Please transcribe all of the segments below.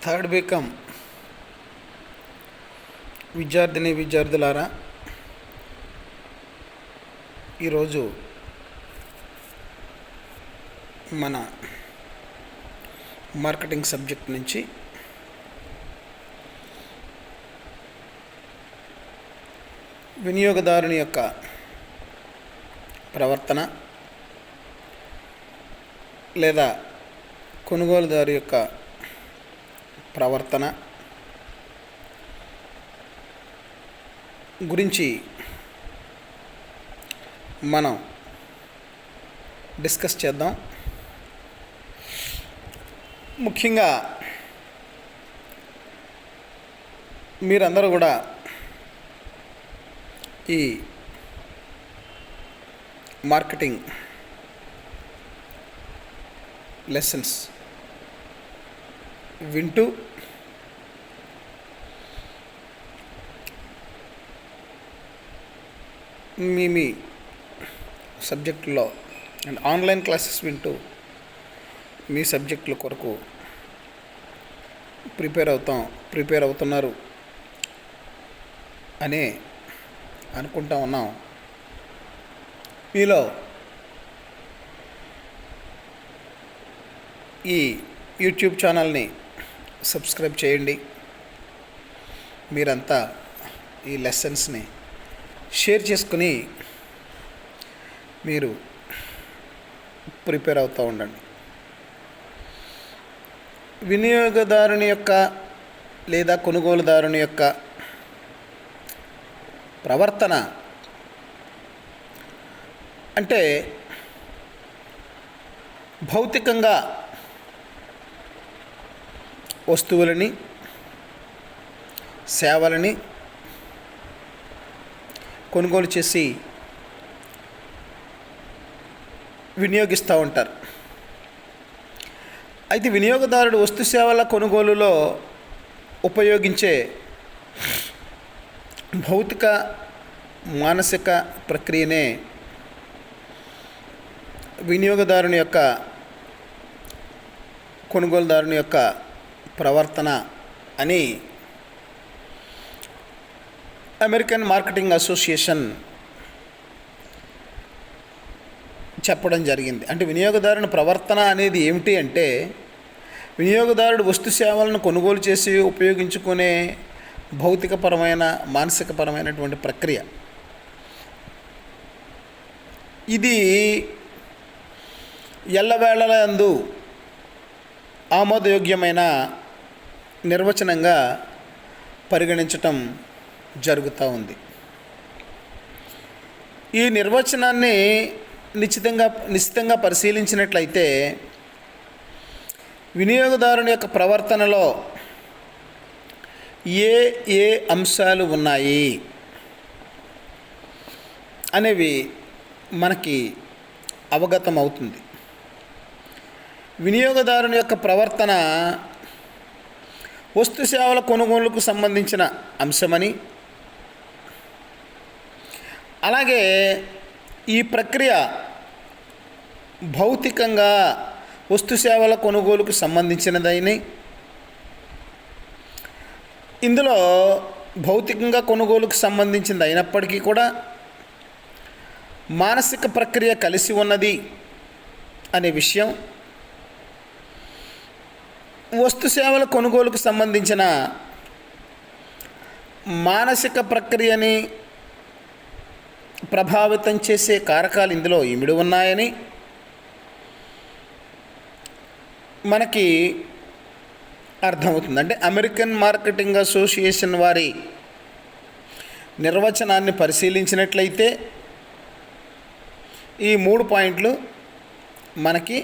Third BCom విద్యార్థులారా, ఈరోజు మన మార్కెటింగ్ సబ్జెక్ట్ నుంచి వినియోగదారుని యొక్క ప్రవర్తన లేదా కొనుగోలుదారు యొక్క ప్రవర్తన గురించి మనం డిస్కస్ చేద్దాం. ముఖ్యంగా మీరందరూ కూడా ఈ మార్కెటింగ్ లెసన్స్ వింటూ మీ సబ్జెక్టులో అండ్ ఆన్లైన్ క్లాసెస్ వింటూ మీ సబ్జెక్టుల కొరకు ప్రిపేర్ అవుతున్నారు అని అనుకుంటా ఉన్నాం. మీలో ఈ యూట్యూబ్ ఛానల్ని సబ్స్క్రైబ్ చేయండి. మీరంతా ఈ లెసన్స్ని షేర్ చేసుకుని మీరు ప్రిపేర్ అవుతూ ఉండండి. వినియోగదారుని యొక్క లేదా కొనుగోలుదారుని యొక్క ప్రవర్తన అంటే భౌతికంగా వస్తువులని, సేవలని కొనుగోలు చేసి వినియోగిస్తూ ఉంటారు. అయితే వినియోగదారుడు వస్తు సేవల కొనుగోలులో ఉపయోగించే భౌతిక మానసిక ప్రక్రియనే వినియోగదారుని యొక్క కొనుగోలుదారుని యొక్క ప్రవర్తన అని అమెరికన్ మార్కెటింగ్ అసోసియేషన్ చెప్పడం జరిగింది. అంటే వినియోగదారుని ప్రవర్తన అనేది ఏమిటి అంటే, వినియోగదారుడు వస్తు సేవలను కొనుగోలు చేసి ఉపయోగించుకునే భౌతికపరమైన మానసికపరమైనటువంటి ప్రక్రియ. ఇది ఎల్లవేళలందు ఆమోదయోగ్యమైన నిర్వచనంగా పరిగణించటం జరుగుతూ ఉంది. ఈ నిర్వచనాన్ని నిశ్చితంగా పరిశీలించినట్లయితే వినియోగదారుని యొక్క ప్రవర్తనలో ఏ అంశాలు ఉన్నాయి అనేవి మనకి అవగతం అవుతుంది. వినియోగదారుని యొక్క ప్రవర్తన వస్తు సేవల కొనుగోలుకు సంబంధించిన అంశమని, అలాగే ఈ ప్రక్రియ భౌతికంగా వస్తు సేవల కొనుగోలుకు సంబంధించినదని, ఇందులో భౌతికంగా కొనుగోలుకు సంబంధించింది అయినప్పటికీ కూడా మానసిక ప్రక్రియ కలిసి ఉన్నది అనే విషయం, వస్తు సేవల కొనుగోలుకు సంబంధించిన మానసిక ప్రక్రియని ప్రభావితం చేసే కారకాలు ఇందులో ఇమిడి ఉన్నాయని మనకి అర్థమవుతుంది. అంటే అమెరికన్ మార్కెటింగ్ అసోసియేషన్ వారి నిర్వచనాన్ని పరిశీలించినట్లయితే ఈ 3 పాయింట్లు మనకి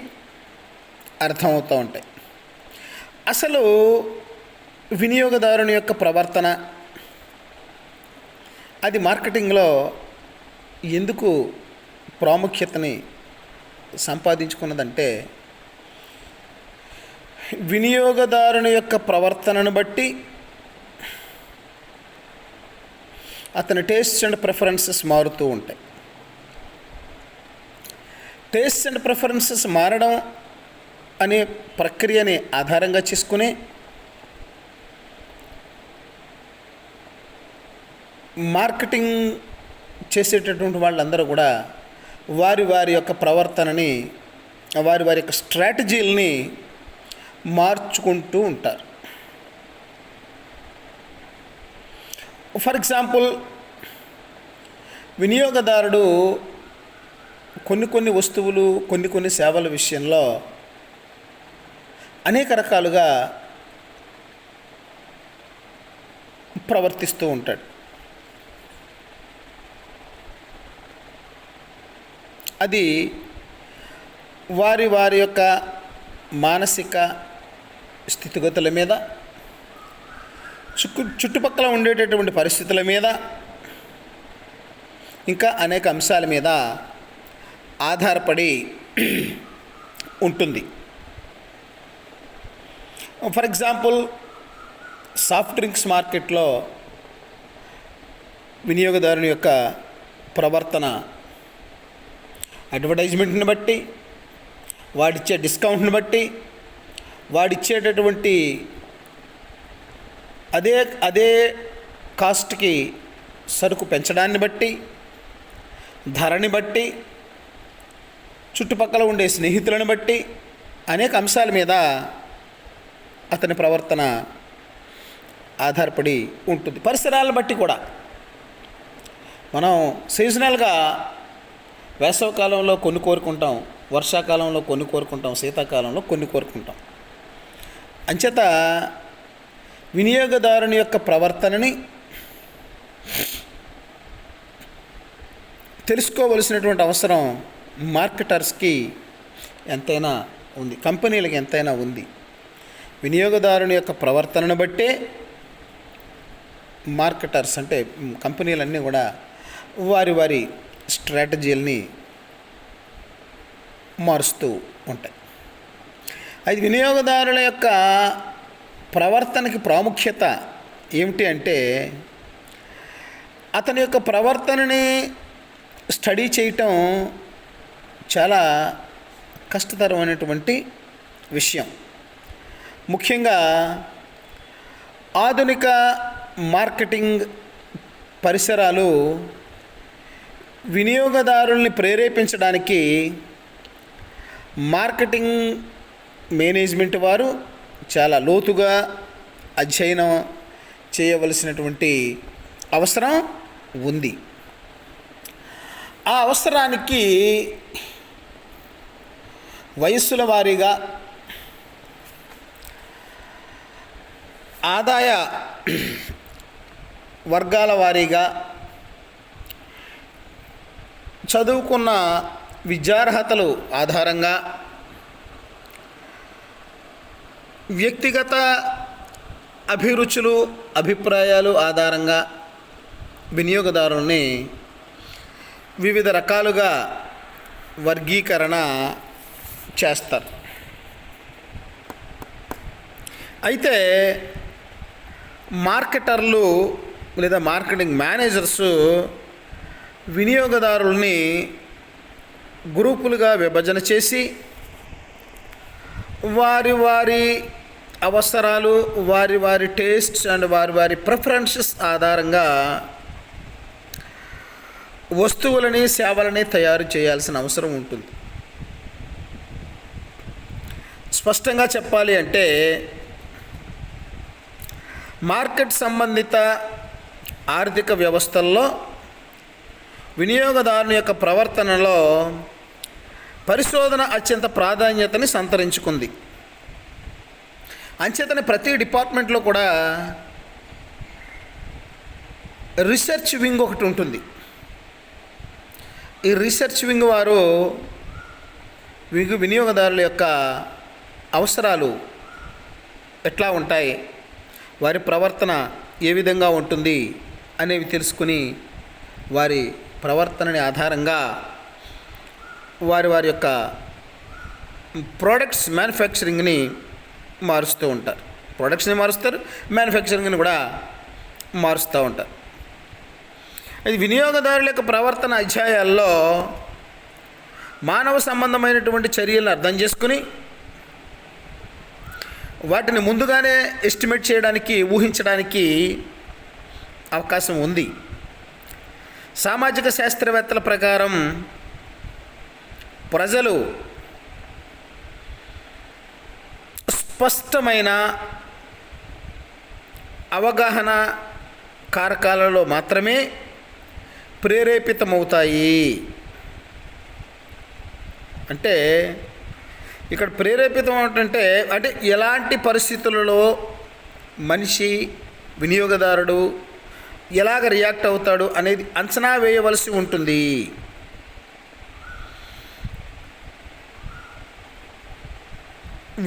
అర్థమవుతూ ఉంటాయి. అసలు వినియోగదారుని యొక్క ప్రవర్తన అది మార్కెటింగ్లో ఎందుకు ప్రాముఖ్యతని సంపాదించుకున్నదంటే, వినియోగదారుని యొక్క ప్రవర్తనను బట్టి అతని టేస్ట్ అండ్ ప్రిఫరెన్సెస్ మారుతూ ఉంటాయి. టేస్ట్ అండ్ ప్రిఫరెన్సెస్ మారడం అనే ప్రక్రియని ఆధారంగా చేసుకుని మార్కెటింగ్ చేసేటటువంటి వాళ్ళందరూ కూడా వారి వారి యొక్క ప్రవర్తనని, వారి వారి యొక్క స్ట్రాటజీలని మార్చుకుంటూ ఉంటారు. ఫర్ ఎగ్జాంపుల్, వినియోగదారుడు కొన్ని వస్తువులు, కొన్ని సేవల విషయంలో అనేక రకాలుగా ప్రవర్తిస్తూ ఉంటాడు. అది వారి వారి యొక్క మానసిక స్థితిగతుల మీద, చుట్టుపక్కల ఉండేటటువంటి పరిస్థితుల మీద, ఇంకా అనేక అంశాల మీద ఆధారపడి ఉంటుంది. ఫర్ ఎగ్జాంపుల్, సాఫ్ట్ డ్రింక్స్ మార్కెట్లో వినియోగదారుని యొక్క ప్రవర్తన అడ్వర్టైజ్మెంట్ని బట్టి, వాడిచ్చే డిస్కౌంట్ని బట్టి, వాడిచ్చేటటువంటి అదే కాస్ట్కి సరుకు పెంచడాన్ని బట్టి, ధరని బట్టి, చుట్టుపక్కల ఉండే స్నేహితులను బట్టి అనేక అంశాల మీద అతని ప్రవర్తన ఆధారపడి ఉంటుంది. పరిసరాలను బట్టి కూడా మనం సీజనల్గా వేసవికాలంలో కొన్ని కోరుకుంటాం, వర్షాకాలంలో కొన్ని కోరుకుంటాం, శీతాకాలంలో కొన్ని కోరుకుంటాం. అంచేత వినియోగదారుని యొక్క ప్రవర్తనని తెలుసుకోవలసినటువంటి అవసరం మార్కెటర్స్కి ఎంతైనా ఉంది, కంపెనీలకి ఎంతైనా ఉంది. వినియోగదారుని యొక్క ప్రవర్తనను బట్టే మార్కెటర్స్ అంటే కంపెనీలన్నీ కూడా వారి వారి స్ట్రాటజీలని మారుస్తూ ఉంటాయి. అది వినియోగదారుల యొక్క ప్రవర్తనకి ప్రాముఖ్యత ఏమిటి అంటే, అతని యొక్క ప్రవర్తనని స్టడీ చేయటం చాలా కష్టతరమైనటువంటి విషయం. ముఖ్యంగా ఆధునిక మార్కెటింగ్ పరిసరాలు వినియోగదారుల్ని ప్రేరేపించడానికి మార్కెటింగ్ మేనేజ్మెంట్ వారు చాలా లోతుగా అధ్యయనం చేయవలసినటువంటి అవసరం ఉంది. ఆ అవసరానికి వయస్సుల వారీగా, ఆదాయ వర్గాల వారీగా, చదువుకున్న విద్యార్హతలు ఆధారంగా, వ్యక్తిగత అభిరుచులు, అభిప్రాయాలు ఆధారంగా వినియోగదారుల్ని వివిధ రకాలుగా వర్గీకరణ చేస్తారు. అయితే మార్కెటర్లు లేదా మార్కెటింగ్ మేనేజర్స్ వినియోగదారుల్ని గ్రూపులుగా విభజన చేసి వారి వారి అవసరాలు, వారి వారి టేస్ట్స్ అండ్ వారి వారి ప్రిఫరెన్సెస్ ఆధారంగా వస్తువులని, సేవలని తయారు చేయాల్సిన అవసరం ఉంటుంది. స్పష్టంగా చెప్పాలి అంటే, మార్కెట్ సంబంధిత ఆర్థిక వ్యవస్థల్లో వినియోగదారుని యొక్క ప్రవర్తనలో పరిశోధన అత్యంత ప్రాధాన్యతని సంతరించుకుంది. అంచేతనే ప్రతి డిపార్ట్మెంట్లో కూడా రీసెర్చ్ వింగ్ ఒకటి ఉంటుంది. ఈ రీసెర్చ్ వింగ్ వారు వినియోగదారుల యొక్క అవసరాలు ఎట్లా ఉంటాయి, వారి ప్రవర్తన ఏ విధంగా ఉంటుంది అనేవి తెలుసుకుని వారి ప్రవర్తనని ఆధారంగా వారి వారి యొక్క ప్రోడక్ట్స్ మ్యానుఫ్యాక్చరింగ్ని మారుస్తూ ఉంటారు. ప్రొడక్ట్స్ని మారుస్తారు, మ్యానుఫ్యాక్చరింగ్ని కూడా మారుస్తూ ఉంటారు. ఇది వినియోగదారుల యొక్క ప్రవర్తన అధ్యాయాల్లో మానవ సంబంధమైనటువంటి చర్యలను అర్థం చేసుకుని వాటిని ముందుగానే ఎస్టిమేట్ చేయడానికి, ఊహించడానికి అవకాశం ఉంది. సామాజిక శాస్త్రవేత్తల ప్రకారం ప్రజలు స్పష్టమైన అవగాహన కారకాలలో మాత్రమే ప్రేరేపితమవుతాయి. అంటే ఇక్కడ ప్రేరేపితం అంటే ఎలాంటి పరిస్థితులలో మనిషి వినియోగదారుడు ఎలాగ రియాక్ట్ అవుతాడు అనేది అంచనా వేయవలసి ఉంటుంది.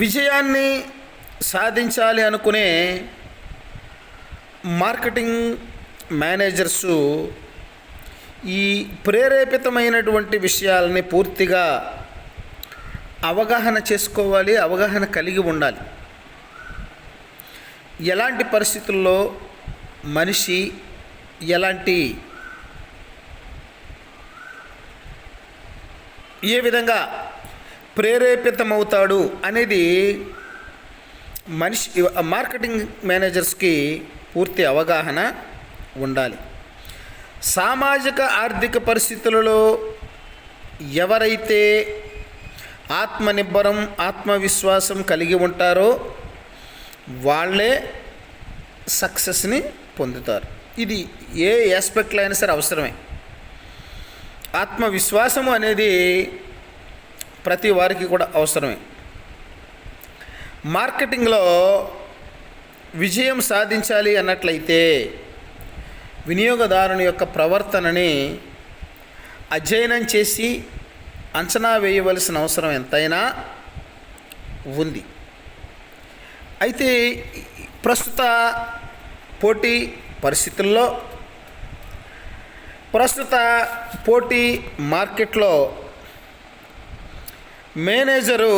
విజయాన్ని సాధించాలి అనుకునే మార్కెటింగ్ మేనేజర్సు ఈ ప్రేరేపితమైనటువంటి విషయాలని పూర్తిగా అవగాహన చేసుకోవాలి, అవగాహన కలిగి ఉండాలి. ఎలాంటి పరిస్థితుల్లో మనిషి ఏ విధంగా ప్రేరేపితమవుతాడు అనేది మార్కెటింగ్ మేనేజర్స్కి పూర్తి అవగాహన ఉండాలి. సామాజిక ఆర్థిక పరిస్థితులలో ఎవరైతే ఆత్మనిర్భరం ఆత్మవిశ్వాసం కలిగి ఉంటారో వాళ్ళే సక్సెస్ని పొందుతారు. ఇది ఏ ఆస్పెక్ట్లో అయినా సరే అవసరమే. ఆత్మవిశ్వాసము అనేది ప్రతి వారికి కూడా అవసరమే. మార్కెటింగ్లో విజయం సాధించాలి అన్నట్లయితే వినియోగదారుని యొక్క ప్రవర్తనని అధ్యయనం చేసి అంచనా వేయవలసిన అవసరం ఎంతైనా ఉంది. అయితే ప్రస్తుత పోటీ పరిస్థితుల్లో, ప్రస్తుత పోటీ మార్కెట్లో మేనేజరు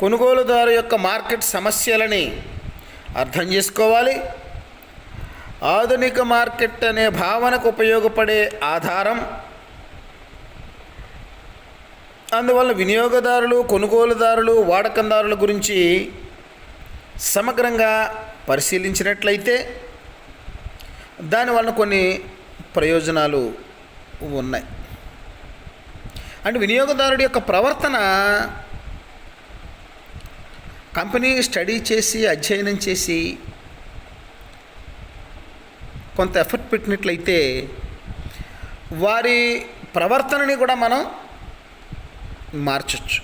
కొనుగోలుదారు యొక్క మార్కెట్ సమస్యలని అర్థం చేసుకోవాలి. ఆధునిక మార్కెట్ అనే భావనకు ఉపయోగపడే ఆధారం, అందువల్ల వినియోగదారులు, కొనుగోలుదారులు, వాడకందారుల గురించి సమగ్రంగా పరిశీలించినట్లయితే దానివల్ల కొన్ని ప్రయోజనాలు ఉన్నాయి. అంటే వినియోగదారుడి యొక్క ప్రవర్తన కంపెనీ స్టడీ చేసి అధ్యయనం చేసి కొంత ఎఫర్ట్ పెట్టినట్లయితే వారి ప్రవర్తనని కూడా మనం మార్చచ్చు.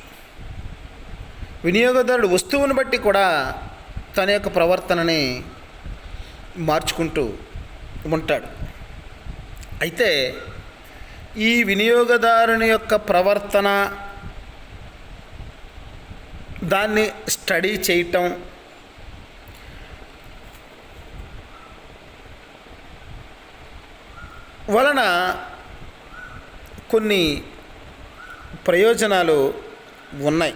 వినియోగదారుడు వస్తువుని బట్టి కూడా తన యొక్క ప్రవర్తనని మార్చుకుంటూ ఉంటాడు. అయితే ఈ వినియోగదారుని యొక్క ప్రవర్తన దాన్ని స్టడీ చేయటం వలన కొన్ని ప్రయోజనాలు ఉన్నాయి.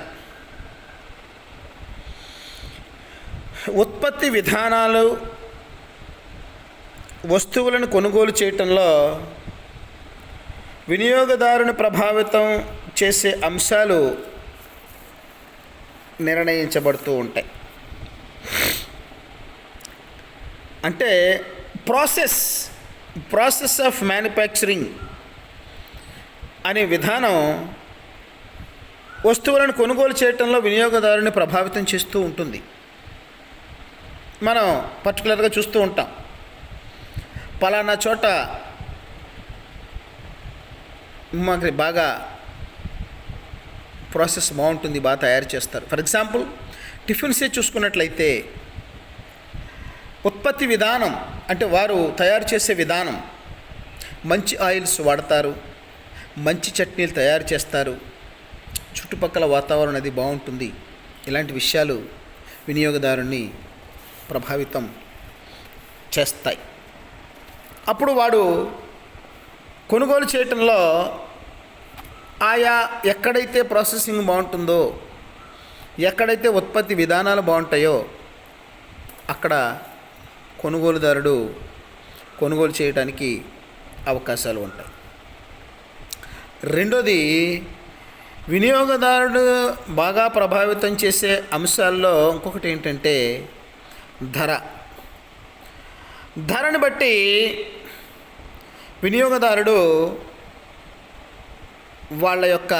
ఉత్పత్తి విధానాలు వస్తువులను కొనుగోలు చేయటంలో వినియోగదారుని ప్రభావితం చేసే అంశాలు నిర్ణయించబడుతూ ఉంటాయి. అంటే ప్రాసెస్ ఆఫ్ మ్యానుఫ్యాక్చరింగ్ అనే విధానం వస్తువులను కొనుగోలు చేయటంలో వినియోగదారుని ప్రభావితం చేస్తూ ఉంటుంది. మనం పర్టికులర్గా చూస్తూ ఉంటాం, పలానా చోట మాకు బాగా ప్రాసెస్ బాగుంటుంది, బాగా తయారు చేస్తారు. ఫర్ ఎగ్జాంపుల్ టిఫిన్సే చూసుకున్నట్లయితే ఉత్పత్తి విధానం అంటే వారు తయారు చేసే విధానం, మంచి ఆయిల్స్ వాడతారు, మంచి చట్నీలు తయారు చేస్తారు, చుట్టుపక్కల వాతావరణం అది బాగుంటుంది. ఇలాంటి విషయాలు వినియోగదారుని ప్రభావితం చేస్తాయి. అప్పుడు వాడు కొనుగోలు చేయటంలో ఆయా ఎక్కడైతే ప్రాసెసింగ్ బాగుంటుందో, ఎక్కడైతే ఉత్పత్తి విధానాలు బాగుంటాయో అక్కడ కొనుగోలుదారుడు కొనుగోలు చేయడానికి అవకాశాలు ఉంటాయి. రెండోది, వినియోగదారుడు బాగా ప్రభావితం చేసే అంశాల్లో ఇంకొకటి ఏంటంటే ధరని బట్టి వినియోగదారుడు వాళ్ళ యొక్క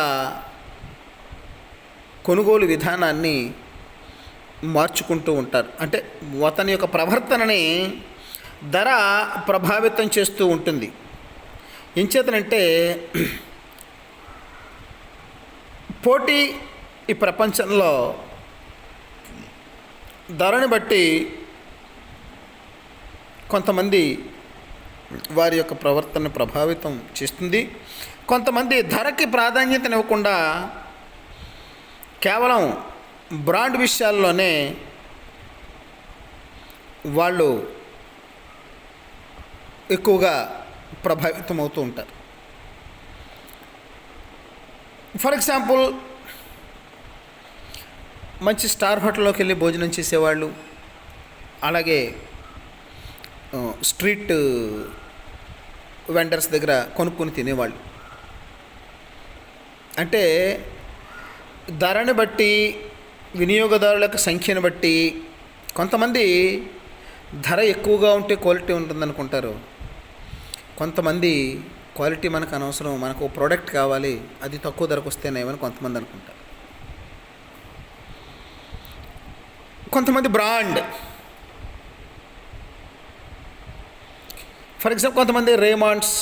కొనుగోలు విధానాన్ని మార్చుకుంటూ ఉంటారు. అంటే అతని యొక్క ప్రవర్తనని ధర ప్రభావితం చేస్తూ ఉంటుంది. ఎంచేతనంటే పోటీ ఈ ప్రపంచంలో ధరని బట్టి కొంతమంది వారి యొక్క ప్రవర్తన ప్రభావితం చేస్తుంది. కొంతమంది ధరకి ప్రాధాన్యతనివ్వకుండా కేవలం బ్రాండ్ విషయాల్లోనే వాళ్ళు ఎక్కువగా ప్రభావితం అవుతూ ఉంటారు. ఫర్ ఎగ్జాంపుల్, మంచి స్టార్ హోటల్లోకి వెళ్ళి భోజనం చేసేవాళ్ళు, అలాగే స్ట్రీట్ వెండర్స్ దగ్గర కొనుక్కొని తినేవాళ్ళు. అంటే ధరని బట్టి, వినియోగదారుల యొక్క సంఖ్యను బట్టి కొంతమంది ధర ఎక్కువగా ఉంటే క్వాలిటీ ఉంటుందనుకుంటారు. కొంతమంది క్వాలిటీ మనకు అనవసరం, మనకు ప్రోడక్ట్ కావాలి, అది తక్కువ ధరకు వస్తేనేమని కొంతమంది అనుకుంటారు. కొంతమంది బ్రాండ్, ఫర్ ఎగ్జాంపుల్ కొంతమంది రేమాండ్స్,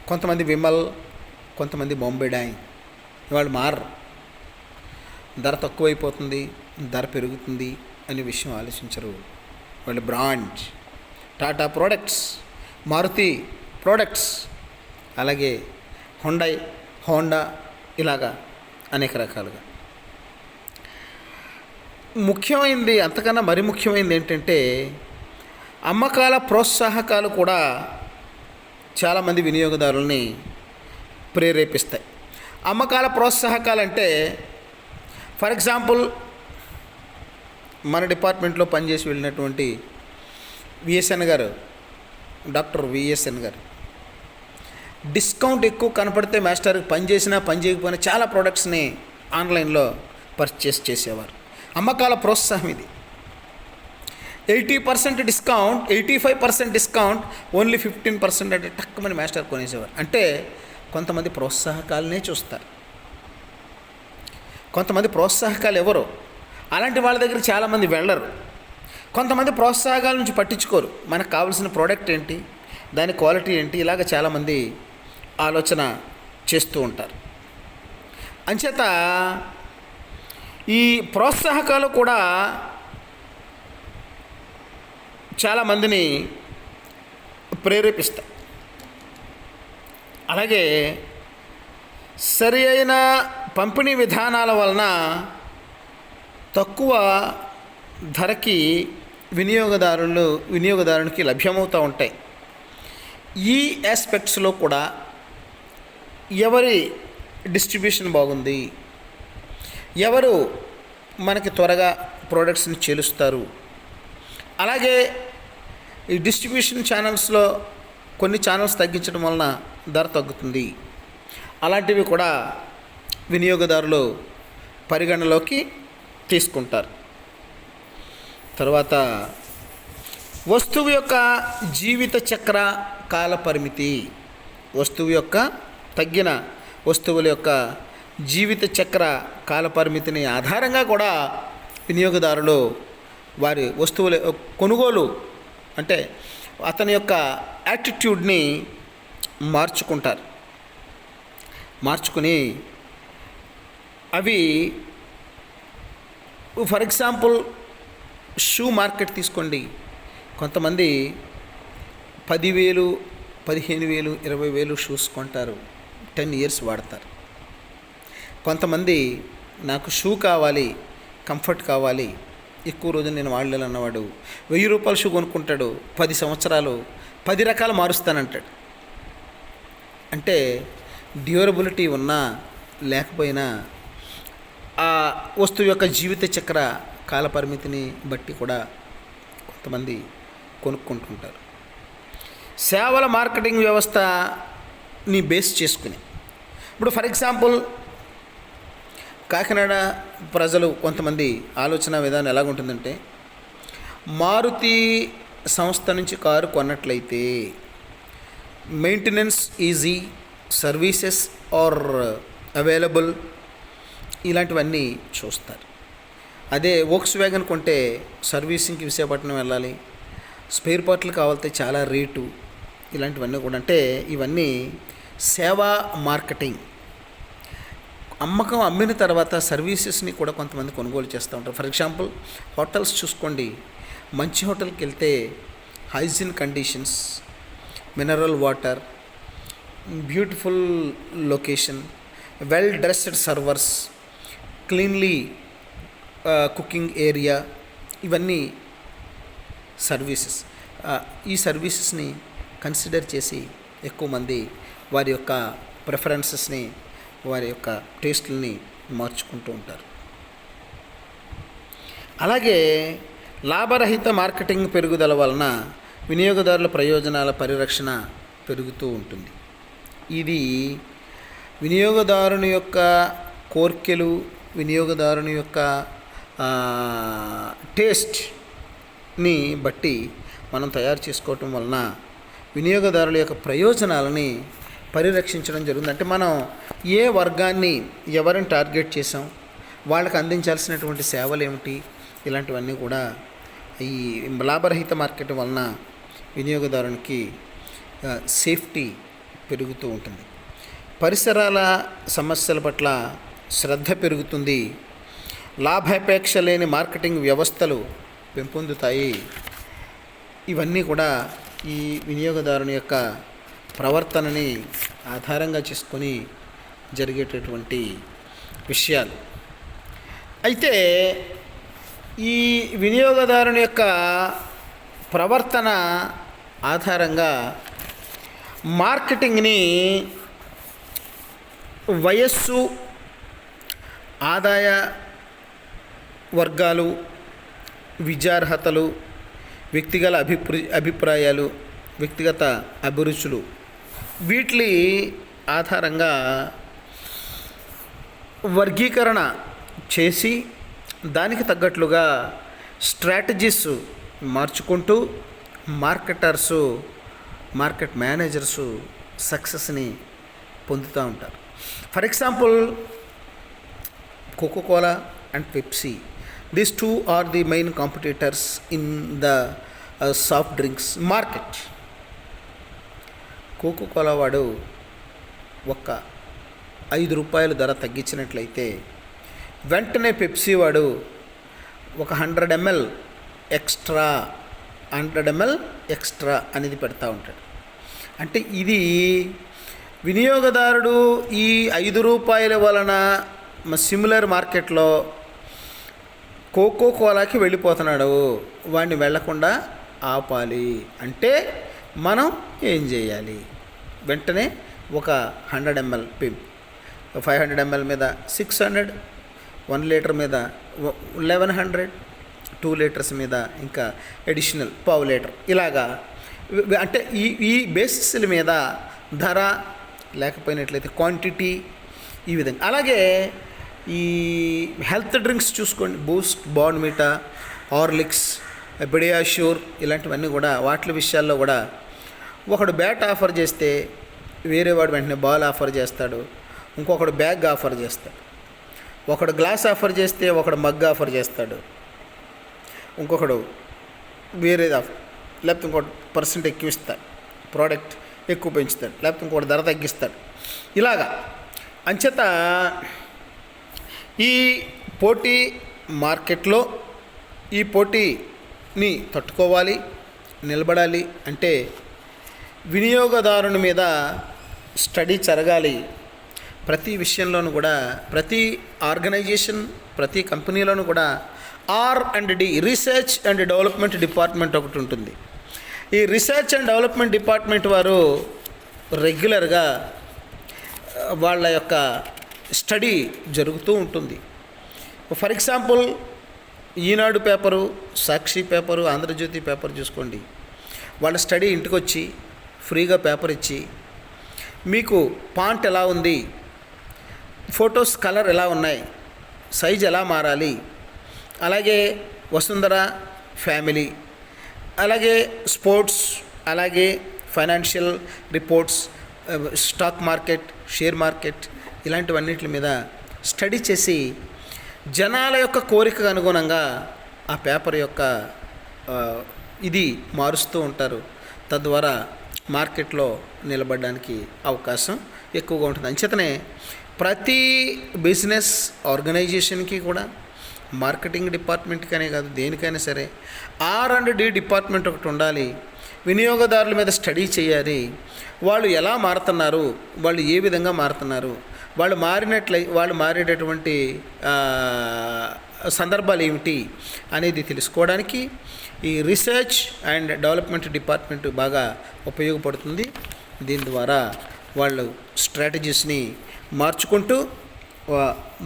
కొంతమంది విమల్, కొంతమంది బాంబే డైన్. వాళ్ళు మారరు. ధర తక్కువైపోతుంది, ధర పెరుగుతుంది అనే విషయం ఆలోచించరు. వాళ్ళు brand. Tata products, Maruti products, అలాగే హుండై, హోండా, ఇలాగా అనేక రకాలుగా. ముఖ్యమైనది, అంతకన్నా మరి ముఖ్యమైనది ఏంటంటే అమ్మకాల ప్రోత్సాహకాలు కూడా చాలామంది వినియోగదారుల్ని ప్రేరేపిస్తాయి. అమ్మకాల ప్రోత్సాహకాలు అంటే ఫర్ ఎగ్జాంపుల్, మన డిపార్ట్మెంట్లో పనిచేసి వెళ్ళినటువంటి విఎస్ఎన్ గారు, డాక్టర్ విఎస్ఎన్ గారు, డిస్కౌంట్ ఎక్కువ కనపడితే మాస్టర్కి పని చేసినా పని చేయకపోయినా చాలా ప్రోడక్ట్స్ని ఆన్లైన్లో పర్చేస్ చేసేవారు. అమ్మకాల ప్రోత్సాహం ఇది. 80% డిస్కౌంట్, 85% డిస్కౌంట్, ఓన్లీ 15% అంటే టక్కుమని మాస్టర్ కొనేసేవారు. అంటే కొంతమంది ప్రోత్సాహకాలనే చూస్తారు. కొంతమంది ప్రోత్సాహకాలు ఎవరు, అలాంటి వాళ్ళ దగ్గర చాలామంది వెళ్ళరు. కొంతమంది ప్రోత్సాహకాల నుంచి పట్టించుకోరు. మనకు కావాల్సిన ప్రోడక్ట్ ఏంటి, దాని క్వాలిటీ ఏంటి, ఇలాగ చాలామంది ఆలోచన చేస్తూ ఉంటారు. అంచేత ఈ ప్రోత్సాహకాలు కూడా చాలామందిని ప్రేరేపిస్తాయి. అలాగే సరి అయిన పంపిణీ విధానాల వలన తక్కువ ధరకి వినియోగదారునికి లభ్యమవుతూ ఉంటాయి. ఈ ఆస్పెక్ట్స్లో కూడా ఎవరి డిస్ట్రిబ్యూషన్ బాగుంది, ఎవరు మనకి త్వరగా ప్రోడక్ట్స్ని చేలుస్తారు, అలాగే ఈ డిస్ట్రిబ్యూషన్ ఛానల్స్లో కొన్ని ఛానల్స్ తగ్గించడం వలన ధర తగ్గుతుంది. అలాంటివి కూడా వినియోగదారులు పరిగణలోకి తీసుకుంటారు. తర్వాత వస్తువు యొక్క జీవిత చక్ర కాల పరిమితి. వస్తువు యొక్క తగ్గిన వస్తువుల యొక్క జీవిత చక్ర కాల పరిమితిని ఆధారంగా కూడా వినియోగదారులు వారి వస్తువుల కొనుగోలు అంటే అతని యొక్క యాటిట్యూడ్ని మార్చుకుని అవి ఫర్ ఎగ్జాంపుల్ షూ మార్కెట్ తీసుకోండి. కొంతమంది 10,000, 15,000, 20,000 షూస్ కొంటారు, 10 years వాడతారు. కొంతమంది నాకు షూ కావాలి, కంఫర్ట్ కావాలి, ఎక్కువ రోజులు నేను వాడలేనన్నవాడు 1,000 రూపాయల షూ కొనుక్కుంటాడు, 10 సంవత్సరాలు 10 రకాలు మారుస్తానంటాడు. అంటే డ్యూరబిలిటీ ఉన్నా లేకపోయినా ఆ వస్తువు యొక్క జీవిత చక్ర కాల పరిమితిని బట్టి కూడా కొంతమంది కొనుక్కుంటుంటారు. సేవల మార్కెటింగ్ వ్యవస్థని బేస్ చేసుకుని ఇప్పుడు ఫర్ ఎగ్జాంపుల్ కాకినాడ ప్రజలు కొంతమంది ఆలోచన విధానం ఎలాగుంటుందంటే, మారుతి సంస్థ నుంచి కారు కొన్నట్లయితే maintenance easy, services are available, ఇలాంటివన్నీ చూస్తారు. అదే వోక్స్ వ్యాగన్ కొంటే సర్వీసింగ్కి విశాఖపట్నం వెళ్ళాలి, స్పేర్ పార్ట్లు కావాలితే చాలా రేటు, ఇలాంటివన్నీ కూడా. అంటే ఇవన్నీ సేవా మార్కెటింగ్. అమ్మిన తర్వాత సర్వీసెస్ని కూడా కొంతమంది కొనుగోలు చేస్తూ ఉంటారు. ఫర్ ఎగ్జాంపుల్ హోటల్స్ చూసుకోండి, మంచి హోటల్కి వెళ్తే hygiene conditions, mineral water, beautiful location, well dressed servers, cleanly cooking area, ఇవన్నీ సర్వీసెస్. ఈ సర్వీసెస్ని కన్సిడర్ చేసి ఎక్కువ మంది వారి యొక్క ప్రిఫరెన్సెస్ని, వారి యొక్క టేస్ట్లని మార్చుకుంటూ ఉంటారు. అలాగే లాభరహిత మార్కెటింగ్ పెరుగుదల వలన వినియోగదారుల ప్రయోజనాల పరిరక్షణ పెరుగుతూ ఉంటుంది. ఇది వినియోగదారుని యొక్క కోర్కెలు, వినియోగదారుని యొక్క టేస్ట్ని బట్టి మనం తయారు చేసుకోవటం వలన వినియోగదారుల యొక్క ప్రయోజనాలని పరిరక్షించడం జరుగుతుంది. అంటే మనం ఏ వర్గాన్ని, ఎవరిని టార్గెట్ చేసాం, వాళ్ళకి అందించాల్సినటువంటి సేవలు ఏమిటి, ఇలాంటివన్నీ కూడా ఈ లాభరహిత మార్కెట్ వలన వినియోగదారునికి సేఫ్టీ పెరుగుతూ ఉంటుంది. పరిసరాల సమస్యల పట్ల శ్రద్ధ పెరుగుతుంది. లాభాపేక్ష లేని మార్కెటింగ్ వ్యవస్థలు పెంపొందుతాయి. ఇవన్నీ కూడా ఈ వినియోగదారుని యొక్క ప్రవర్తనని ఆధారంగా చేసుకొని జరిగేటటువంటి విషయాలు. అయితే ఈ వినియోగదారుని యొక్క ప్రవర్తన ఆధారంగా మార్కెటింగ్ని వయస్సు, ఆదాయ వర్గాలు, విద్యార్హతలు, వ్యక్తిగత అభిప్రాయాలు, వ్యక్తిగత అభిరుచులు, వీటి ఆధారంగా వర్గీకరణ చేసి దానికి తగ్గట్లుగా స్ట్రాటజీస్ మార్చుకుంటూ మార్కెటర్సు, మార్కెట్ మేనేజర్సు సక్సెస్ని పొందుతూ ఉంటారు. For example Coca-Cola and Pepsi, these two are the main competitors in the soft drinks market. Coca-Cola వాడు ఒక ₹5 ధర తగ్గించినట్లయితే వెంటనే పెప్సీ వాడు ఒక 100 ml ఎక్స్ట్రా అనేది పెడతా ఉంటాడు. అంటే ఇది వినియోగదారుడు ఈ ₹5 వలన సిమిలర్ మార్కెట్లో కోకోకోలాకి వెళ్ళిపోతున్నాడు, వాడిని వెళ్లకుండా ఆపాలి అంటే మనం ఏం చేయాలి? వెంటనే ఒక 100 ml పిప్, 500 ml మీద 600, 1 లీటర్ మీద 1100, 2 లీటర్స్ మీద ఇంకా అడిషనల్ ½ లీటర్, ఇలాగా అంటే ఈ బేసిస్ల మీద ధర, లేకపోయినట్లయితే క్వాంటిటీ, ఈ విధంగా. అలాగే ఈ హెల్త్ డ్రింక్స్ చూసుకోండి, బూస్ట్, బోర్న్విటా, హార్లిక్స్, పిడియాష్యూర్, ఇలాంటివన్నీ కూడా వాటి విషయాల్లో కూడా ఒకడు బ్యాట్ ఆఫర్ చేస్తే వేరే వాడు వెంటనే బాల్ ఆఫర్ చేస్తాడు, ఇంకొకడు బ్యాగ్ ఆఫర్ చేస్తాడు, ఒకడు గ్లాస్ ఆఫర్ చేస్తే ఒకడు మగ్ ఆఫర్ చేస్తాడు, ఇంకొకడు వేరేది ఆఫర్, లేకపోతే ఇంకోటి % ఎక్కువ ఇస్తాడు, ప్రోడక్ట్ ఎక్కువ పెంచుతాడు, లేకపోతే ఇంకోటి ధర తగ్గిస్తాడు. ఇలాగా అంచేత ఈ పోటీ మార్కెట్లో ఈ పోటీని తట్టుకోవాలి, నిలబడాలి అంటే వినియోగదారుని మీద స్టడీ జరగాలి. ప్రతి విషయంలోనూ కూడా, ప్రతి ఆర్గనైజేషన్, ప్రతి కంపెనీలోనూ కూడా R&D, research and development department ఒకటి ఉంటుంది. ఈ రీసెర్చ్ అండ్ డెవలప్మెంట్ డిపార్ట్మెంట్ వారు రెగ్యులర్గా వాళ్ళ యొక్క స్టడీ జరుగుతూ ఉంటుంది. For example Eenadu paper, Sakshi paper, Andhra Jyothi paper చూసుకోండి. వాళ్ళ స్టడీ ఇంటికి వచ్చి ఫ్రీగా పేపర్ ఇచ్చి మీకు ఫాంట్ ఎలా ఉంది, ఫొటోస్ కలర్ ఎలా ఉన్నాయి, సైజ్ ఎలా మారాలి, అలాగే వసుంధర ఫ్యామిలీ, అలాగే స్పోర్ట్స్, అలాగే financial reports, stock market, share market ఇలాంటివన్నిటి మీద స్టడీ చేసి జనాల యొక్క కోరికకు అనుగుణంగా ఆ పేపర్ యొక్క ఇది మారుస్తూ ఉంటారు. తద్వారా మార్కెట్లో నిలబడడానికి అవకాశం ఎక్కువగా ఉంటుంది. అంచేతనే ప్రతి బిజినెస్ ఆర్గనైజేషన్కి కూడా మార్కెటింగ్ డిపార్ట్మెంట్కి అనే కాదు, దేనికైనా సరే R&D డిపార్ట్మెంట్ ఒకటి ఉండాలి. వినియోగదారుల మీద స్టడీ చేయాలి. వాళ్ళు ఎలా మారుతున్నారు, వాళ్ళు ఏ విధంగా మారుతున్నారు, వాళ్ళు మారేటటువంటి సందర్భాలు ఏమిటి అనేది తెలుసుకోవడానికి ఈ రీసెర్చ్ అండ్ డెవలప్మెంట్ డిపార్ట్మెంట్ బాగా ఉపయోగపడుతుంది. దీని ద్వారా వాళ్ళు స్ట్రాటజీస్ని మార్చుకుంటూ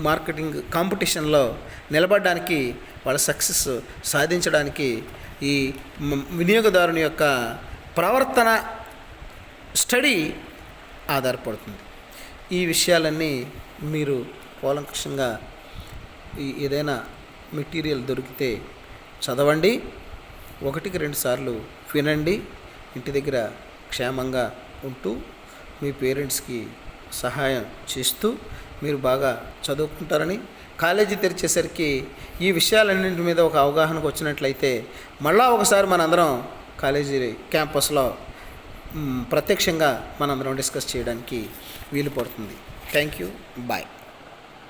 మార్కెటింగ్ కాంపిటీషన్లో నిలబడడానికి, వాళ్ళ సక్సెస్ సాధించడానికి ఈ వినియోగదారుని యొక్క ప్రవర్తన స్టడీ ఆధారపడుతుంది. ఈ విషయాలన్నీ మీరు కూలంకషంగా ఏదైనా మెటీరియల్ దొరికితే చదవండి, 1-2 సార్లు వినండి. ఇంటి దగ్గర క్షేమంగా ఉంటూ మీ పేరెంట్స్కి సహాయం చేస్తూ మీరు బాగా చదువుకుంటారని, కాలేజీ తెరిచేసరికి ఈ విషయాలన్నింటి మీద ఒక అవగాహనకు వచ్చినట్లయితే మళ్ళా ఒకసారి మనందరం కాలేజీ క్యాంపస్లో ప్రత్యక్షంగా మనందరం డిస్కస్ చేయడానికి వీలు పడుతుంది. Thank you. బాయ్.